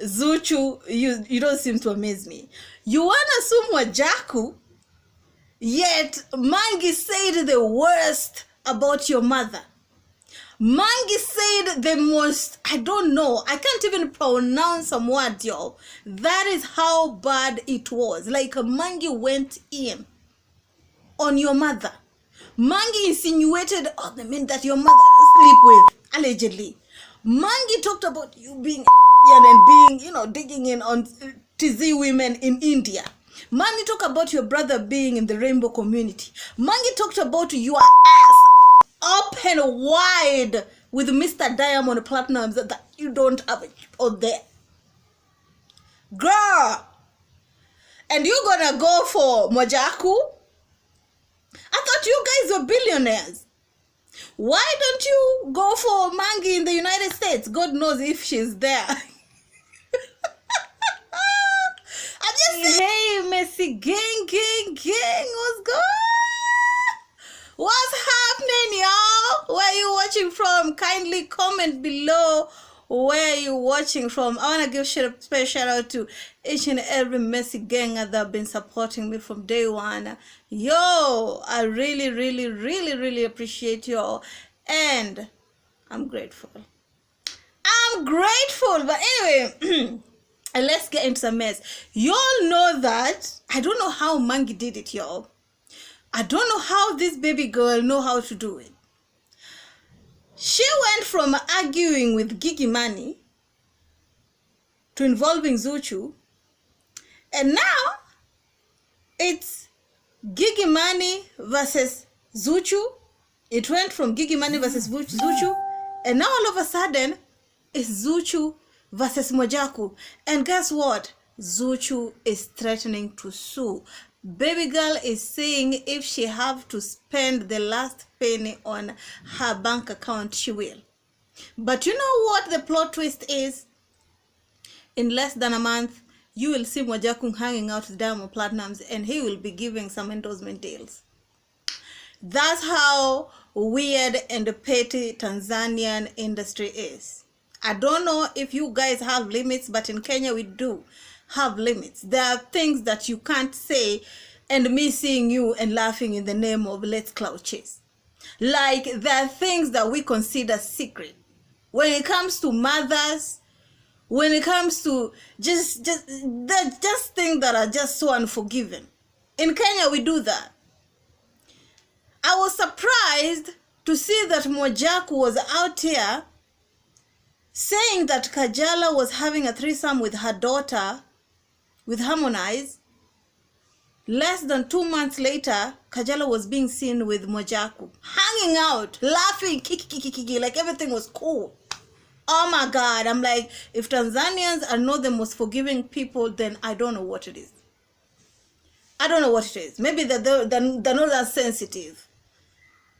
ZUCHU, you don't seem to amaze me. You want to assume mwajaku, yet Mange said the worst about your mother. Mange said the most, I don't know, I can't even pronounce some words, y'all. That is how bad it was. Like Mange went in on your mother. Mange insinuated all the men that your mother sleep with, allegedly. Mange talked about you being and being, digging in on TZ women in India. Mange talked about your brother being in the rainbow community. Mange talked about your ass open wide with Mr. Diamond Platinums that you don't have it out there. Girl! And you gonna go for mwajaku? I thought you guys were billionaires. Why don't you go for Mange in the United States? God knows if she's there. I just hey, Messi gang, what's good? What's happening, y'all? Where are you watching from? Kindly comment below where you watching from. I want to give a special shout out to each and every Messi gang that have been supporting me from day one. Yo, I really appreciate y'all, and I'm grateful. But anyway, let's get into some mess. Y'all know that I don't know how Mange did it, y'all. I don't know how this baby girl know how to do it. She went from arguing with Gigi Money to involving ZUCHU, and now it's Gigi Money versus ZUCHU. It went from Gigi Money versus ZUCHU, and now all of a sudden it's ZUCHU versus mwajaku. And guess what? ZUCHU is threatening to sue. Baby girl is saying if she have to spend the last penny on her bank account, she will. But you know what the plot twist is? In less than a month, you will see mwajaku hanging out with Diamond Platinums, and he will be giving some endorsement deals. That's how weird and petty Tanzanian industry is. I don't know if you guys have limits, but in Kenya we do have limits. There are things that you can't say and me seeing you and laughing in the name of let's clout chase. Like there are things that we consider secret. When it comes to mothers, when it comes to just things that are just so unforgiving. In Kenya we do that. I was surprised to see that mwajaku was out here saying that Kajala was having a threesome with her daughter, with Harmonize. Less than 2 months later, Kajala was being seen with mwajaku, hanging out, laughing, kiki, like everything was cool. Oh my God, I'm like, if Tanzanians are not the most forgiving people, then I don't know what it is. I don't know what it is. Maybe they're not that sensitive.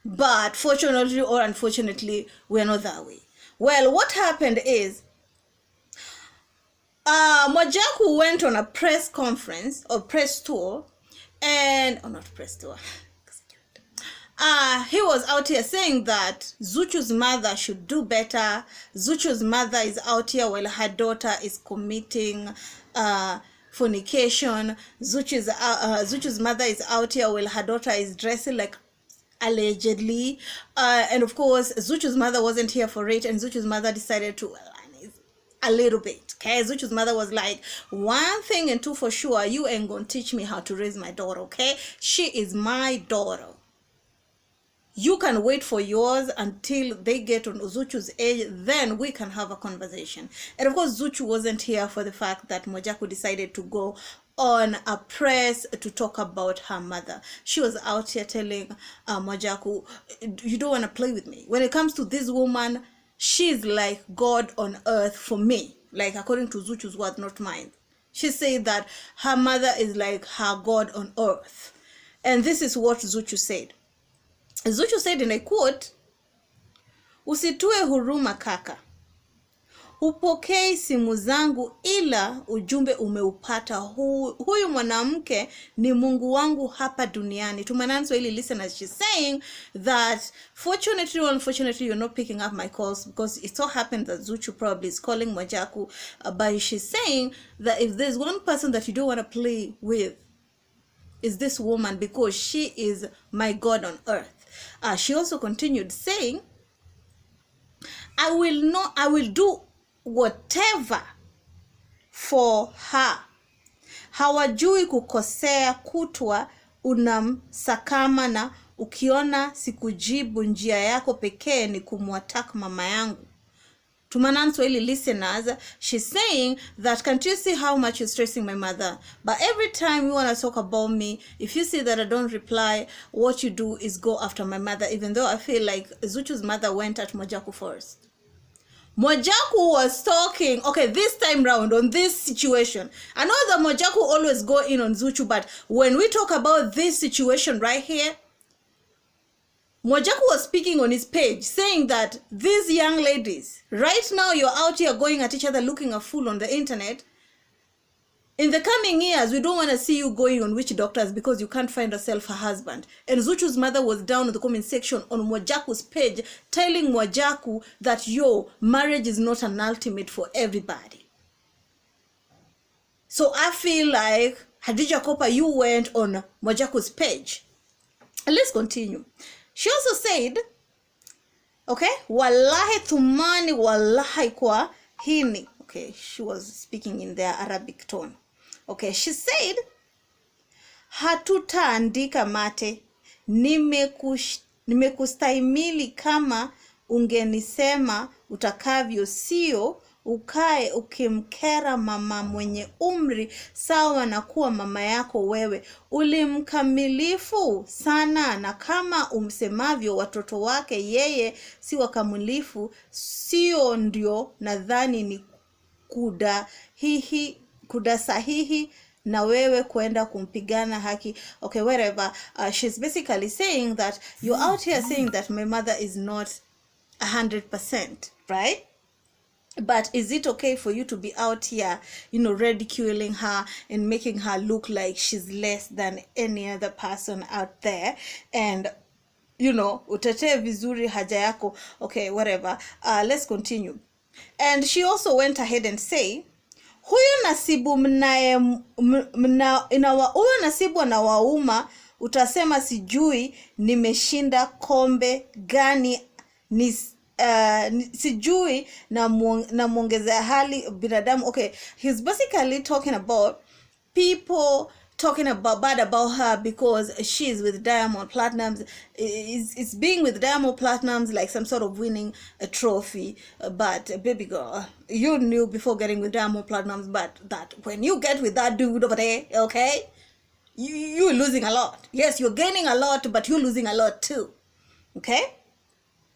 But fortunately or unfortunately, we're not that way. Well, what happened is, mwajaku went on a press conference or press tour, and not press tour. He was out here saying that ZUCHU's mother should do better. ZUCHU's mother is out here while her daughter is committing fornication. ZUCHU's mother is out here while her daughter is dressing like allegedly, and of course ZUCHU's mother wasn't here for it, and ZUCHU's mother decided to a little bit. Okay, ZUCHU's mother was like, one thing and two for sure, you ain't gonna teach me how to raise my daughter. Okay, she is my daughter. You can wait for yours until they get on ZUCHU's age, then we can have a conversation. And of course ZUCHU wasn't here for the fact that mwajaku decided to go on a press to talk about her mother. She was out here telling mwajaku, you don't want to play with me. When it comes to this woman, she's like God on earth for me. Like according to ZUCHU's word, not mine. She said that her mother is like her God on earth. And this is what ZUCHU said. ZUCHU said, and I quote, "Usitue huruma kaka. hupokei simu zangu ila ujumbe umeupata. Huyu mwanamke ni Mungu wangu hapa duniani. To my non-Swahili listeners, she's saying that fortunately or unfortunately you're not picking up my calls, because it so happens that ZUCHU probably is calling mwajaku, but she's saying that if there's one person that you don't want to play with, is this woman, because she is my God on earth. She also continued saying, I will do whatever for her. Hawajui kukosea kutwa unamsakama, na ukiona sikujibu njia yako pekee ni kumwattack mama yangu. To my non-Swahili listeners, she's saying that, can't you see how much you're stressing my mother? But every time you want to talk about me, if you see that I don't reply, what you do is go after my mother, even though I feel like ZUCHU's mother went at mwajaku first. Mwajaku was talking, okay, this time round on this situation. I know that mwajaku always go in on ZUCHU, but when we talk about this situation right here, mwajaku was speaking on his page, saying that these young ladies, right now you're out here going at each other looking a fool on the internet. In the coming years, we don't want to see you going on witch doctors because you can't find yourself a husband. And ZUCHU's mother was down in the comment section on mwajaku's page telling mwajaku that, yo, marriage is not an ultimate for everybody. So I feel like, Hadija Kopa, you went on mwajaku's page. And let's continue. She also said, okay, wallahi thumani wallahi kwa hini. Okay, she was speaking in their Arabic tone. Okay, she said, hatutaandika mate, nimekustahimili kama ungenisema utakavyo, sio ukae ukimkera mama mwenye umri sawa na kuwa mama yako wewe. Ulimkamilifu sana, na kama umsemavyo watoto wake yeye si wakamilifu, sio ndio nadhani ni kuda sahihi na wewe kwenda kumpigana haki. Okay, wherever. She's basically saying that you're out here saying that my mother is not 100%, right? But is it okay for you to be out here, ridiculing her and making her look like she's less than any other person out there? And, utetee vizuri haja yako. Okay, whatever. Let's continue. And she also went ahead and say, huyo nasibu nasibu anawauma, utasema sijui nimeshinda kombe gani, sijui na muongezea hali binadamu. Okay, he's basically talking about people talking bad about her because she's with Diamond Platnumz. It's being with Diamond Platnumz like some sort of winning a trophy. But baby girl, you knew before getting with Diamond Platnumz, but that when you get with that dude over there, okay, you're losing a lot. Yes, you're gaining a lot, but you're losing a lot too. Okay?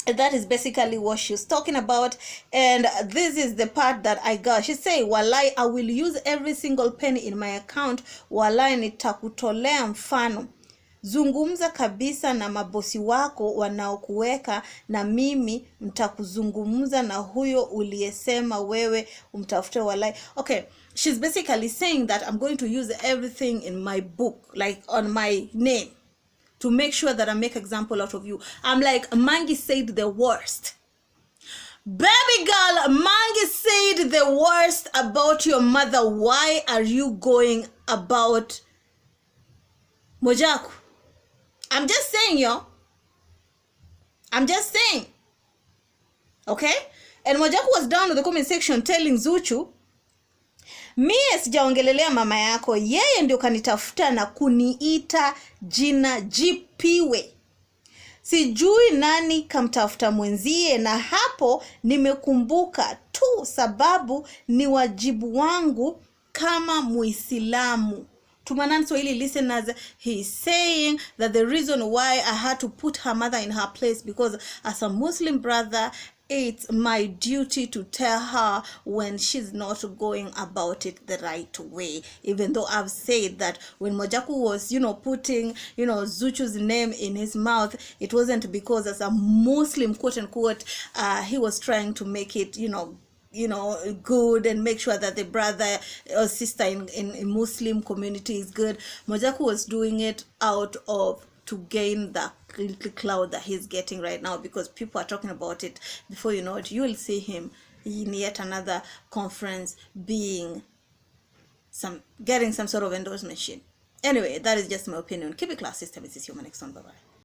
And that is basically what she's talking about. And this is the part that I got. She say, walai, I will use every single penny in my account. Walai, nitakutolea mfano. Zungumza kabisa na mabosi wako wanaokuweka, na mimi mtakuzungumza na huyo uliyesema wewe umtafute. Walai. Okay, she's basically saying that I'm going to use everything in my book, like on my name, to make sure that I make example out of you. I'm like, Mange said the worst. Baby girl, Mange said the worst about your mother. Why are you going about mwajaku? I'm just saying, yo. I'm just saying. Okay? And mwajaku was down in the comment section telling ZUCHU, mie sijaongelelea mama yako, yeye ndio kanitafuta na kuniita jina jipiwe. Sijui nani kamtafuta mwenzie, na hapo nimekumbuka tu sababu ni wajibu wangu kama Muislamu. To my non-Swahili listeners, he's saying that the reason why I had to put her mother in her place, because as a Muslim brother, it's my duty to tell her when she's not going about it the right way. Even though I've said that when mwajaku was, putting, ZUCHU's name in his mouth, it wasn't because as a Muslim, quote unquote, he was trying to make it, good, and make sure that the brother or sister in Muslim community is good. Mwajaku was doing it out of to gain the little cloud that he's getting right now, because people are talking about it. Before you know it, you will see him in yet another conference getting some sort of endorsement. Anyway, that is just my opinion. Keep it class, sister. This is your next one. Bye bye.